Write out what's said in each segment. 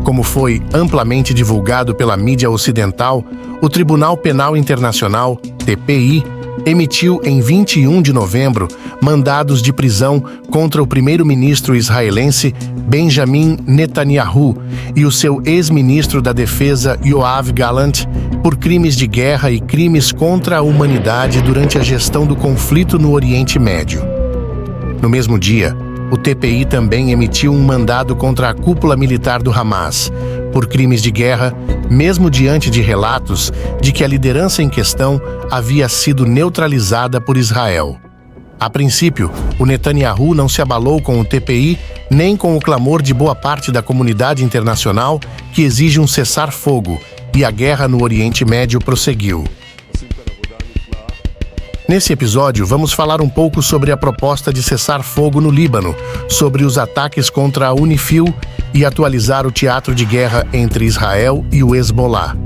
Como foi amplamente divulgado pela mídia ocidental, o Tribunal Penal Internacional, TPI, emitiu em 21 de novembro mandados de prisão contra o primeiro-ministro israelense Benjamin Netanyahu e o seu ex-ministro da Defesa Yoav Gallant por crimes de guerra e crimes contra a humanidade durante a gestão do conflito no Oriente Médio. No mesmo dia, o TPI também emitiu um mandado contra a cúpula militar do Hamas por crimes de guerra, mesmo diante de relatos de que a liderança em questão havia sido neutralizada por Israel. A princípio, o Netanyahu não se abalou com o TPI nem com o clamor de boa parte da comunidade internacional que exige um cessar-fogo, e a guerra no Oriente Médio prosseguiu. Nesse episódio, vamos falar um pouco sobre a proposta de cessar-fogo no Líbano, sobre os ataques contra a UNIFIL e atualizar o teatro de guerra entre Israel e o Hezbollah.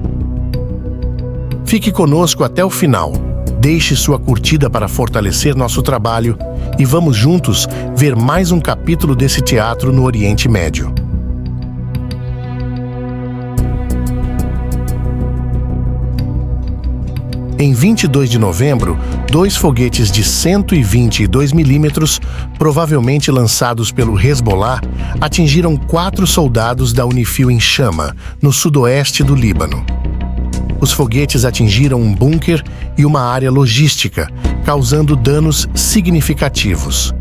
Fique conosco até o final. Deixe sua curtida para fortalecer nosso trabalho e vamos juntos ver mais um capítulo desse teatro no Oriente Médio. Em 22 de novembro, 2 foguetes de 122 milímetros, provavelmente lançados pelo Hezbollah, atingiram 4 soldados da UNIFIL em Chama, no sudoeste do Líbano. Os foguetes atingiram um bunker e uma área logística, causando danos significativos.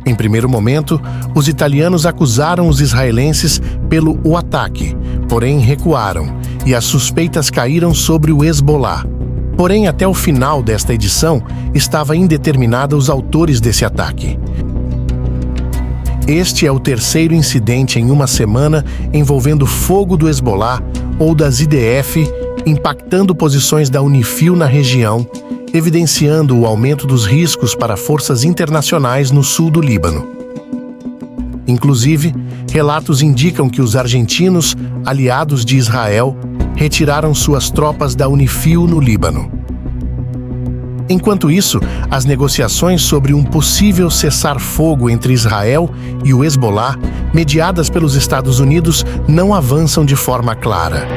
Em primeiro momento, os italianos acusaram os israelenses pelo ataque, porém recuaram, e as suspeitas caíram sobre o Hezbollah. Porém, até o final desta edição, estava indeterminada os autores desse ataque. Este é o terceiro incidente em uma semana envolvendo fogo do Hezbollah ou das IDF, impactando posições da UNIFIL na região, evidenciando o aumento dos riscos para forças internacionais no sul do Líbano. Inclusive, relatos indicam que os argentinos, aliados de Israel, retiraram suas tropas da UNIFIL no Líbano. Enquanto isso, as negociações sobre um possível cessar-fogo entre Israel e o Hezbollah, mediadas pelos Estados Unidos, não avançam de forma clara.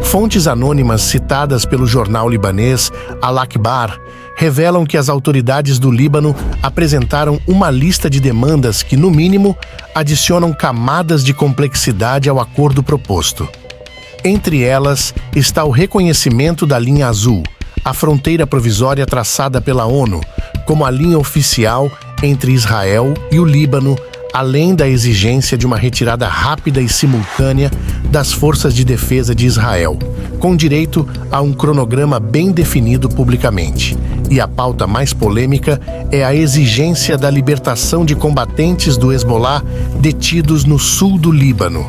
Fontes anônimas citadas pelo jornal libanês Al-Akhbar revelam que as autoridades do Líbano apresentaram uma lista de demandas que, no mínimo, adicionam camadas de complexidade ao acordo proposto. Entre elas está o reconhecimento da linha azul, a fronteira provisória traçada pela ONU, como a linha oficial entre Israel e o Líbano, além da exigência de uma retirada rápida e simultânea das forças de defesa de Israel, com direito a um cronograma bem definido publicamente. E a pauta mais polêmica é a exigência da libertação de combatentes do Hezbollah detidos no sul do Líbano.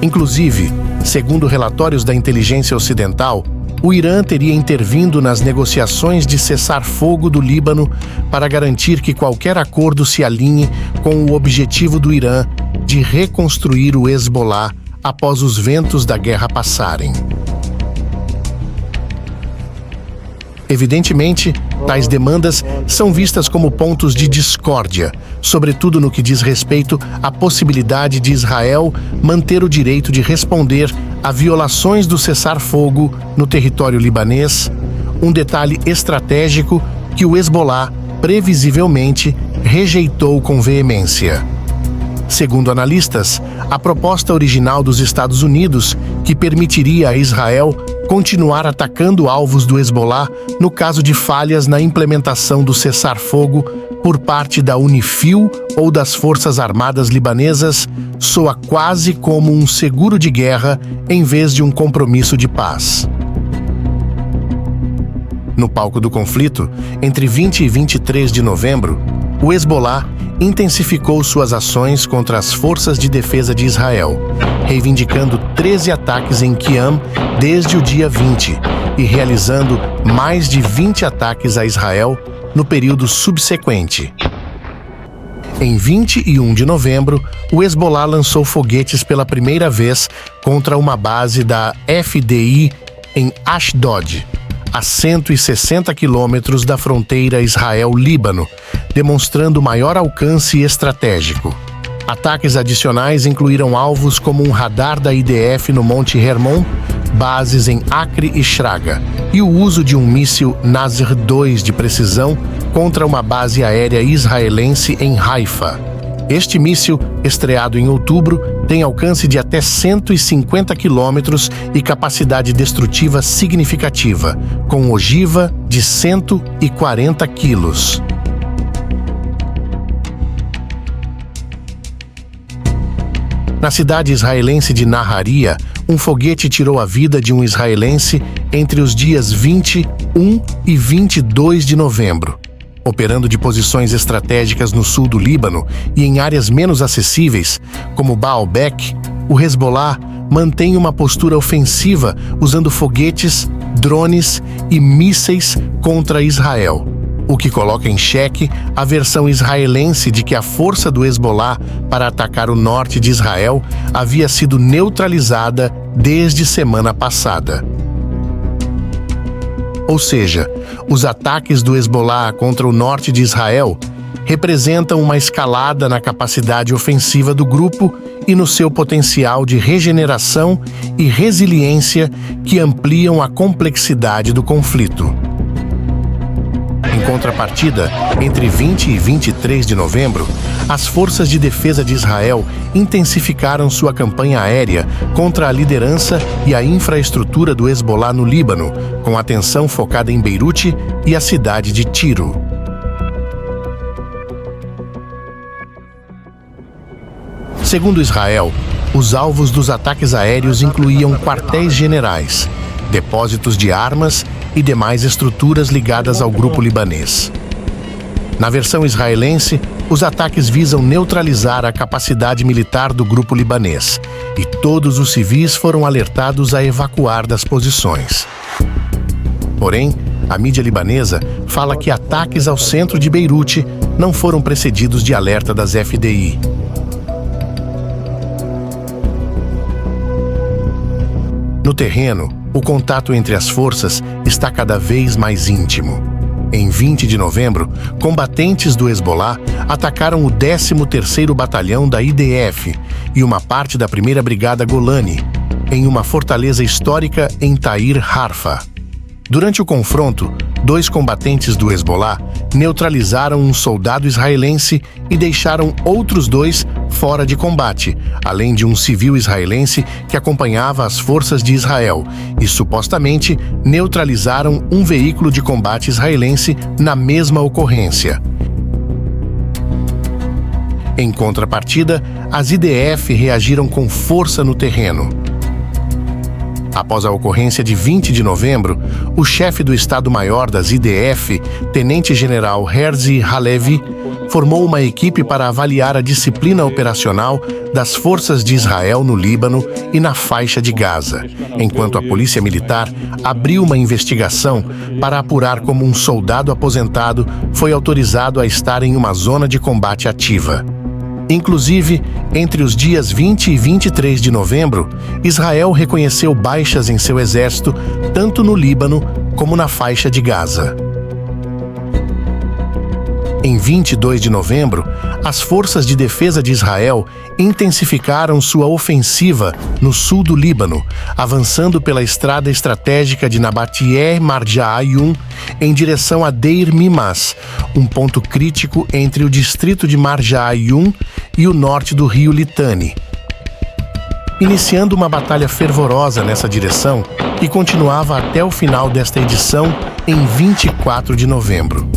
Inclusive, segundo relatórios da inteligência ocidental, o Irã teria intervindo nas negociações de cessar-fogo do Líbano para garantir que qualquer acordo se alinhe com o objetivo do Irã de reconstruir o Hezbollah após os ventos da guerra passarem. Evidentemente, tais demandas são vistas como pontos de discórdia, sobretudo no que diz respeito à possibilidade de Israel manter o direito de responder a violações do cessar-fogo no território libanês, um detalhe estratégico que o Hezbollah, previsivelmente, rejeitou com veemência. Segundo analistas, a proposta original dos Estados Unidos, que permitiria a Israel continuar atacando alvos do Hezbollah no caso de falhas na implementação do cessar-fogo por parte da UNIFIL ou das Forças Armadas Libanesas, soa quase como um seguro de guerra em vez de um compromisso de paz. No palco do conflito, entre 20 e 23 de novembro, o Hezbollah intensificou suas ações contra as forças de defesa de Israel, reivindicando 13 ataques em Qiam desde o dia 20 e realizando mais de 20 ataques a Israel no período subsequente. Em 21 de novembro, o Hezbollah lançou foguetes pela primeira vez contra uma base da FDI em Ashdod, a 160 quilômetros da fronteira Israel-Líbano, demonstrando maior alcance estratégico. Ataques adicionais incluíram alvos como um radar da IDF no Monte Hermon, bases em Acre e Shraga, e o uso de um míssil Nasr-2 de precisão contra uma base aérea israelense em Haifa. Este míssil, estreado em outubro, tem alcance de até 150 quilômetros e capacidade destrutiva significativa, com ogiva de 140 quilos. Na cidade israelense de Naharia, um foguete tirou a vida de um israelense entre os dias 21 e 22 de novembro. Operando de posições estratégicas no sul do Líbano e em áreas menos acessíveis, como Baalbek, o Hezbollah mantém uma postura ofensiva usando foguetes, drones e mísseis contra Israel, o que coloca em xeque a versão israelense de que a força do Hezbollah para atacar o norte de Israel havia sido neutralizada desde semana passada. Ou seja, os ataques do Hezbollah contra o norte de Israel representam uma escalada na capacidade ofensiva do grupo e no seu potencial de regeneração e resiliência que ampliam a complexidade do conflito. Em contrapartida, entre 20 e 23 de novembro, as forças de defesa de Israel intensificaram sua campanha aérea contra a liderança e a infraestrutura do Hezbollah no Líbano, com atenção focada em Beirute e a cidade de Tiro. Segundo Israel, os alvos dos ataques aéreos incluíam quartéis generais, depósitos de armas e demais estruturas ligadas ao grupo libanês. Na versão israelense, os ataques visam neutralizar a capacidade militar do grupo libanês, e todos os civis foram alertados a evacuar das posições. Porém, a mídia libanesa fala que ataques ao centro de Beirute não foram precedidos de alerta das FDI. No terreno, o contato entre as forças está cada vez mais íntimo. Em 20 de novembro, combatentes do Hezbollah atacaram o 13º Batalhão da IDF e uma parte da 1ª Brigada Golani, em uma fortaleza histórica em Ta'ir Harfa. Durante o confronto, 2 combatentes do Hezbollah neutralizaram um soldado israelense e deixaram outros 2 fora de combate, além de um civil israelense que acompanhava as forças de Israel, e supostamente neutralizaram um veículo de combate israelense na mesma ocorrência. Em contrapartida, as IDF reagiram com força no terreno. Após a ocorrência de 20 de novembro, o chefe do Estado-Maior das IDF, Tenente-General Herzi Halevi, formou uma equipe para avaliar a disciplina operacional das forças de Israel no Líbano e na faixa de Gaza, enquanto a Polícia Militar abriu uma investigação para apurar como um soldado aposentado foi autorizado a estar em uma zona de combate ativa. Inclusive, entre os dias 20 e 23 de novembro, Israel reconheceu baixas em seu exército, tanto no Líbano como na faixa de Gaza. Em 22 de novembro, as forças de defesa de Israel intensificaram sua ofensiva no sul do Líbano, avançando pela estrada estratégica de Nabatie Marja Ayun em direção a Deir Mimas, um ponto crítico entre o distrito de Marja Ayun e o norte do rio Litani. Iniciando uma batalha fervorosa nessa direção, que continuava até o final desta edição, em 24 de novembro.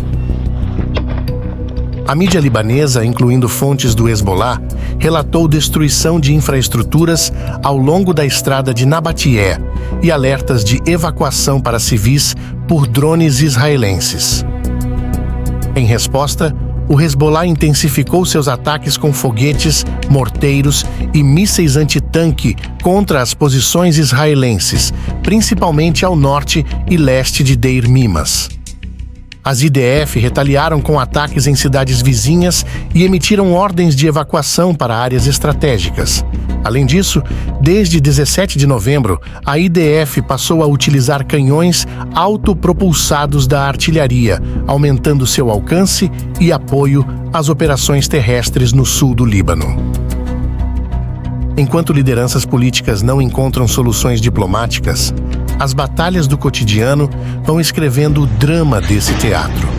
A mídia libanesa, incluindo fontes do Hezbollah, relatou destruição de infraestruturas ao longo da estrada de Nabatie e alertas de evacuação para civis por drones israelenses. Em resposta, o Hezbollah intensificou seus ataques com foguetes, morteiros e mísseis antitanque contra as posições israelenses, principalmente ao norte e leste de Deir Mimas. As IDF retaliaram com ataques em cidades vizinhas e emitiram ordens de evacuação para áreas estratégicas. Além disso, desde 17 de novembro, a IDF passou a utilizar canhões autopropulsados da artilharia, aumentando seu alcance e apoio às operações terrestres no sul do Líbano. Enquanto lideranças políticas não encontram soluções diplomáticas, as batalhas do cotidiano vão escrevendo o drama desse teatro.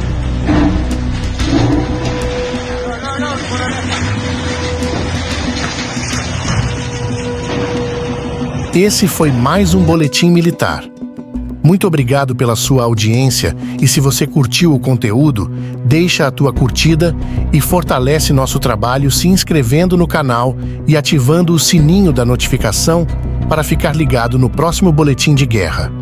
Esse foi mais um Boletim Militar. Muito obrigado pela sua audiência e se você curtiu o conteúdo, deixa a tua curtida e fortalece nosso trabalho se inscrevendo no canal e ativando o sininho da notificação para ficar ligado no próximo Boletim de Guerra.